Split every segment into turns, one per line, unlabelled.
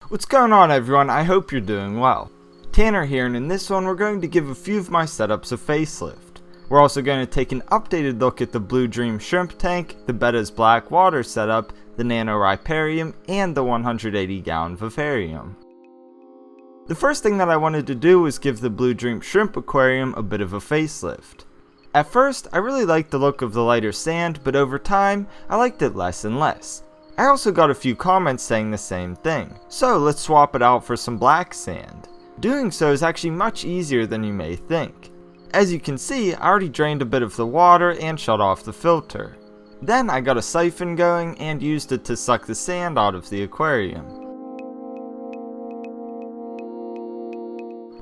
What's going on, everyone? I hope you're doing well. Tanner here, and in this one we're going to give a few of my setups a facelift. We're also going to take an updated look at the Blue Dream shrimp tank, the Betta's blackwater setup, the Nano Riparium, and the 180-gallon vivarium. The first thing that I wanted to do was give the Blue Dream shrimp aquarium a bit of a facelift. At first, I really liked the look of the lighter sand, but over time, I liked it less and less. I also got a few comments saying the same thing, so let's swap it out for some black sand. Doing so is actually much easier than you may think. As you can see, I already drained a bit of the water and shut off the filter. Then I got a siphon going and used it to suck the sand out of the aquarium.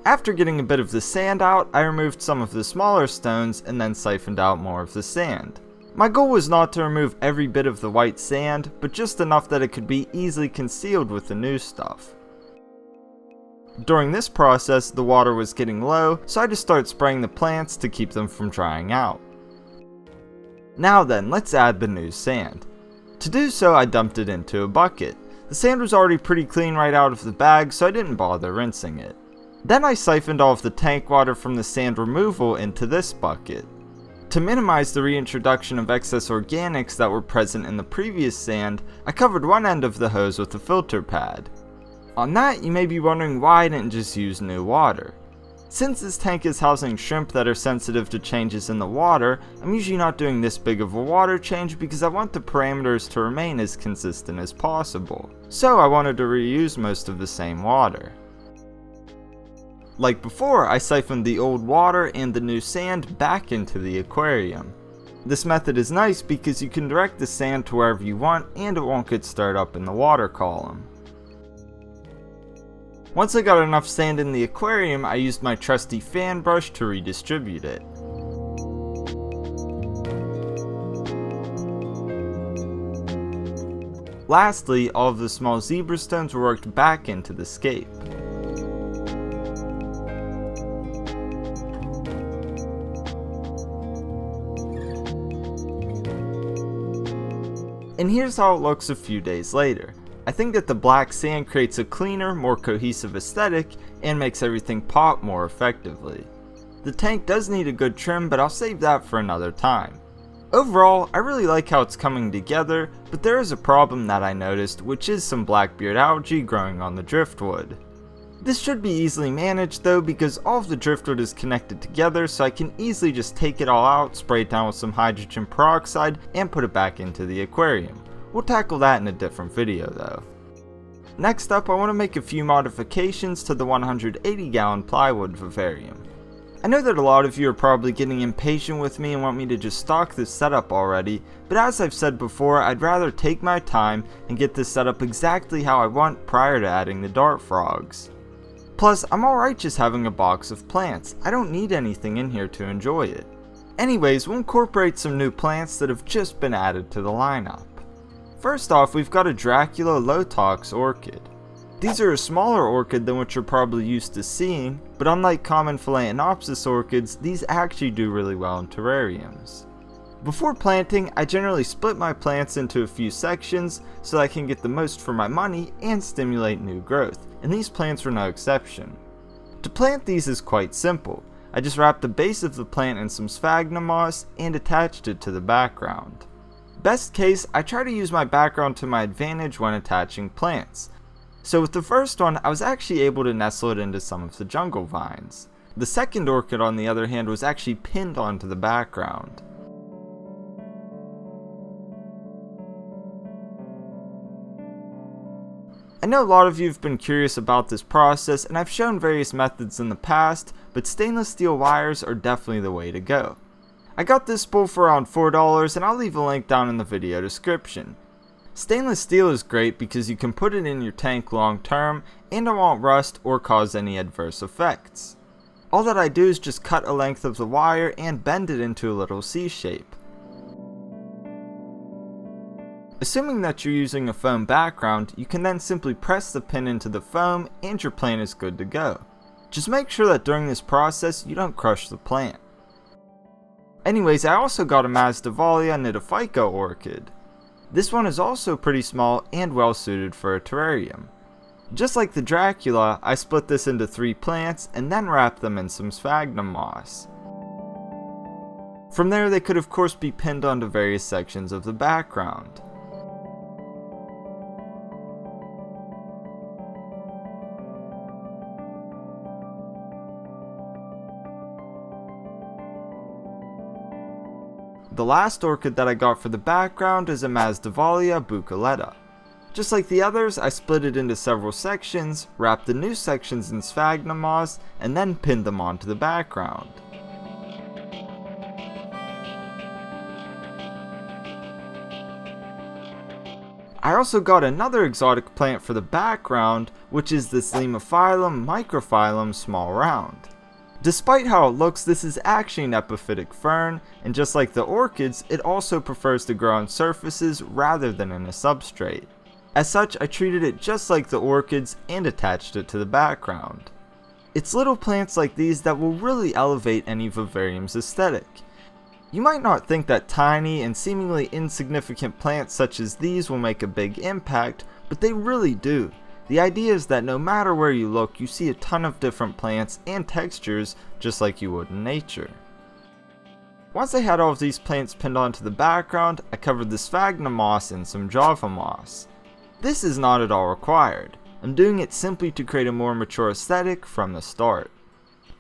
After getting a bit of the sand out, I removed some of the smaller stones and then siphoned out more of the sand. My goal was not to remove every bit of the white sand, but just enough that it could be easily concealed with the new stuff. During this process, the water was getting low, so I just started spraying the plants to keep them from drying out. Now then, let's add the new sand. To do so, I dumped it into a bucket. The sand was already pretty clean right out of the bag, so I didn't bother rinsing it. Then I siphoned all of the tank water from the sand removal into this bucket. To minimize the reintroduction of excess organics that were present in the previous sand, I covered one end of the hose with a filter pad. On that, you may be wondering why I didn't just use new water. Since this tank is housing shrimp that are sensitive to changes in the water, I'm usually not doing this big of a water change because I want the parameters to remain as consistent as possible. So I wanted to reuse most of the same water. Like before, I siphoned the old water and the new sand back into the aquarium. This method is nice because you can direct the sand to wherever you want and it won't get stirred up in the water column. Once I got enough sand in the aquarium, I used my trusty fan brush to redistribute it. Lastly, all of the small zebra stones were worked back into the scape. And here's how it looks a few days later. I think that the black sand creates a cleaner, more cohesive aesthetic and makes everything pop more effectively. The tank does need a good trim, but I'll save that for another time. Overall, I really like how it's coming together, but there is a problem that I noticed, which is some blackbeard algae growing on the driftwood. This should be easily managed though, because all of the driftwood is connected together, so I can easily just take it all out, spray it down with some hydrogen peroxide, and put it back into the aquarium. We'll tackle that in a different video though. Next up, I want to make a few modifications to the 180-gallon plywood vivarium. I know that a lot of you are probably getting impatient with me and want me to just stock this setup already, but as I've said before, I'd rather take my time and get this set up exactly how I want prior to adding the dart frogs. Plus, I'm alright just having a box of plants. I don't need anything in here to enjoy it. Anyways, we'll incorporate some new plants that have just been added to the lineup. First off, we've got a Dracula lotax orchid. These are a smaller orchid than what you're probably used to seeing, but unlike common phalaenopsis orchids, these actually do really well in terrariums. Before planting, I generally split my plants into a few sections so that I can get the most for my money and stimulate new growth, and these plants were no exception. To plant these is quite simple. I just wrapped the base of the plant in some sphagnum moss and attached it to the background. Best case, I try to use my background to my advantage when attaching plants. So with the first one, I was actually able to nestle it into some of the jungle vines. The second orchid, on the other hand, was actually pinned onto the background. I know a lot of you have been curious about this process, and I've shown various methods in the past, but stainless steel wires are definitely the way to go. I got this spool for around $4, and I'll leave a link down in the video description. Stainless steel is great because you can put it in your tank long term, and it won't rust or cause any adverse effects. All that I do is just cut a length of the wire and bend it into a little C shape. Assuming that you're using a foam background, you can then simply press the pin into the foam and your plant is good to go. Just make sure that during this process you don't crush the plant. Anyways, I also got a Masdevallia nidifica orchid. This one is also pretty small and well suited for a terrarium. Just like the Dracula, I split this into 3 plants and then wrapped them in some sphagnum moss. From there they could of course be pinned onto various sections of the background. The last orchid that I got for the background is a Masdevallia bucculenta. Just like the others, I split it into several sections, wrapped the new sections in sphagnum moss, and then pinned them onto the background. I also got another exotic plant for the background, which is this Limophyllum microphyllum small round. Despite how it looks, this is actually an epiphytic fern, and just like the orchids, it also prefers to grow on surfaces rather than in a substrate. As such, I treated it just like the orchids and attached it to the background. It's little plants like these that will really elevate any vivarium's aesthetic. You might not think that tiny and seemingly insignificant plants such as these will make a big impact, but they really do. The idea is that no matter where you look, you see a ton of different plants and textures just like you would in nature. Once I had all of these plants pinned onto the background, I covered the sphagnum moss in some java moss. This is not at all required. I'm doing it simply to create a more mature aesthetic from the start.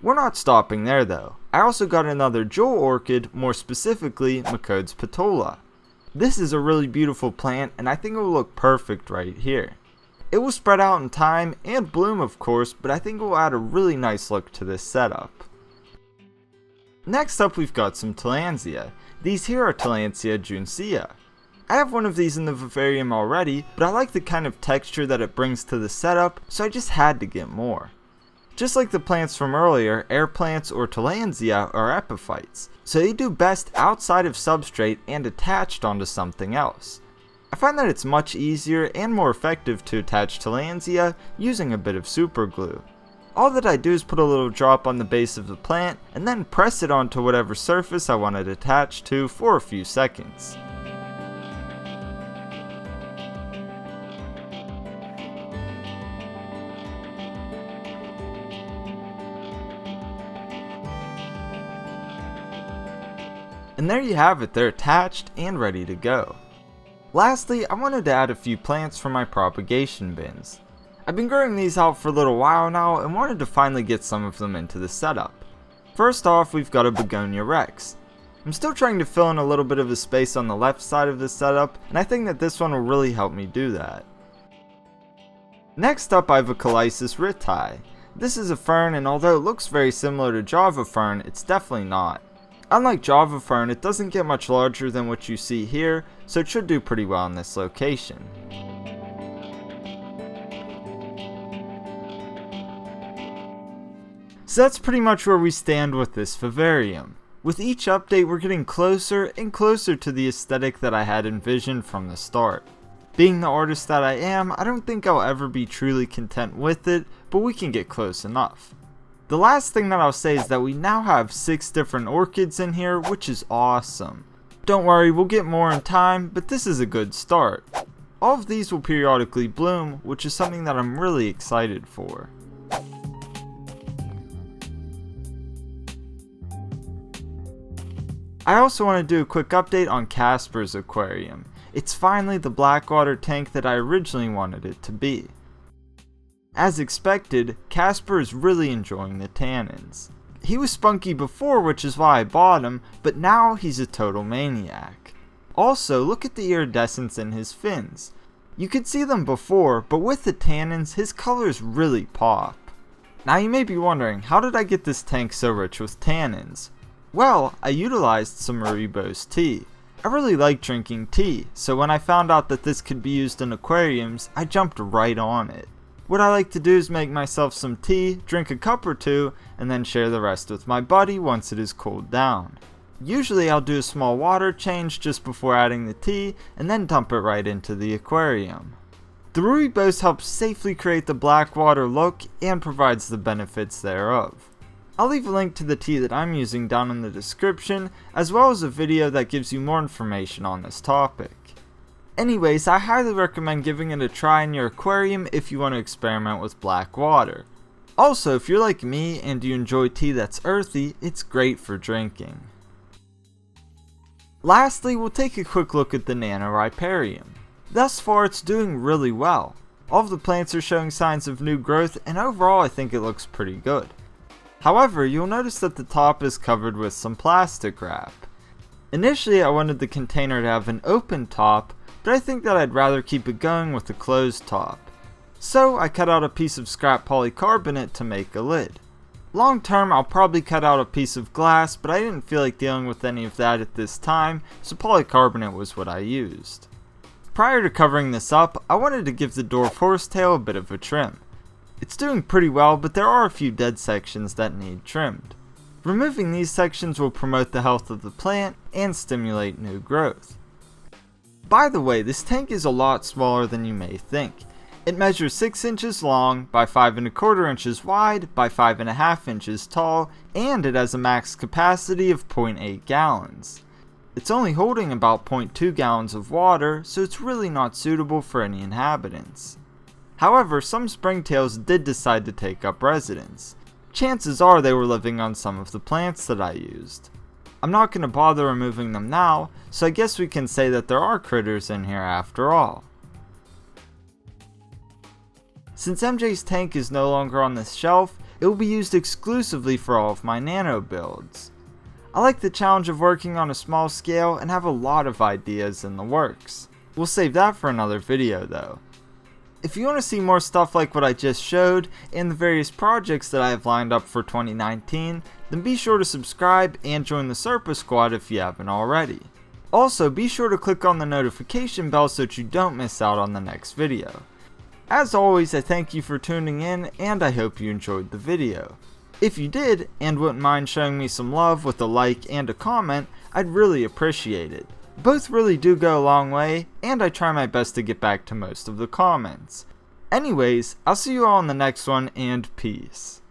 We're not stopping there though. I also got another jewel orchid, more specifically Macodes petola. This is a really beautiful plant and I think it will look perfect right here. It will spread out in time and bloom of course, but I think it will add a really nice look to this setup. Next up we've got some Tillandsia. These here are Tillandsia juncea. I have one of these in the vivarium already, but I like the kind of texture that it brings to the setup, so I just had to get more. Just like the plants from earlier, air plants or Tillandsia are epiphytes, so they do best outside of substrate and attached onto something else. I find that it's much easier and more effective to attach Tillandsia using a bit of super glue. All that I do is put a little drop on the base of the plant and then press it onto whatever surface I want it attached to for a few seconds. And there you have it, they're attached and ready to go. Lastly, I wanted to add a few plants for my propagation bins. I've been growing these out for a little while now and wanted to finally get some of them into the setup. First off, we've got a Begonia Rex. I'm still trying to fill in a little bit of a space on the left side of the setup, and I think that this one will really help me do that. Next up I have a Calysis riti. This is a fern, and although it looks very similar to Java fern, it's definitely not. Unlike Java fern, it doesn't get much larger than what you see here, so it should do pretty well in this location. So that's pretty much where we stand with this vivarium. With each update we're getting closer and closer to the aesthetic that I had envisioned from the start. Being the artist that I am, I don't think I'll ever be truly content with it, but we can get close enough. The last thing that I'll say is that we now have 6 different orchids in here, which is awesome. Don't worry, we'll get more in time, but this is a good start. All of these will periodically bloom, which is something that I'm really excited for. I also want to do a quick update on Caspers Aquarium. It's finally the blackwater tank that I originally wanted it to be. As expected, Casper is really enjoying the tannins. He was spunky before, which is why I bought him, but now he's a total maniac. Also, look at the iridescence in his fins. You could see them before, but with the tannins, his colors really pop. Now you may be wondering, how did I get this tank so rich with tannins? Well, I utilized some rooibos tea. I really like drinking tea, so when I found out that this could be used in aquariums, I jumped right on it. What I like to do is make myself some tea, drink a cup or two, and then share the rest with my buddy once it is cooled down. Usually I'll do a small water change just before adding the tea, and then dump it right into the aquarium. The rooibos helps safely create the blackwater look and provides the benefits thereof. I'll leave a link to the tea that I'm using down in the description, as well as a video that gives you more information on this topic. Anyways, I highly recommend giving it a try in your aquarium if you want to experiment with black water. Also, if you're like me and you enjoy tea that's earthy, it's great for drinking. Lastly, we'll take a quick look at the Nano Riparium. Thus far, it's doing really well. All of the plants are showing signs of new growth, and overall I think it looks pretty good. However, you'll notice that the top is covered with some plastic wrap. Initially, I wanted the container to have an open top, but I think that I'd rather keep it going with a closed top. So I cut out a piece of scrap polycarbonate to make a lid. Long term, I'll probably cut out a piece of glass, but I didn't feel like dealing with any of that at this time, so polycarbonate was what I used. Prior to covering this up, I wanted to give the dwarf horsetail a bit of a trim. It's doing pretty well, but there are a few dead sections that need trimmed. Removing these sections will promote the health of the plant and stimulate new growth. By the way, this tank is a lot smaller than you may think. It measures 6 inches long by 5¼ inches wide by 5½ inches tall, and it has a max capacity of 0.8 gallons. It's only holding about 0.2 gallons of water, so it's really not suitable for any inhabitants. However, some springtails did decide to take up residence. Chances are they were living on some of the plants that I used. I'm not going to bother removing them now, so I guess we can say that there are critters in here after all. Since MJ's tank is no longer on this shelf, it will be used exclusively for all of my nano builds. I like the challenge of working on a small scale and have a lot of ideas in the works. We'll save that for another video though. If you want to see more stuff like what I just showed and the various projects that I have lined up for 2019, then be sure to subscribe and join the Serpa squad if you haven't already. Also, be sure to click on the notification bell so that you don't miss out on the next video. As always, I thank you for tuning in and I hope you enjoyed the video. If you did, and wouldn't mind showing me some love with a like and a comment, I'd really appreciate it. Both really do go a long way, and I try my best to get back to most of the comments. Anyways, I'll see you all in the next one, and peace.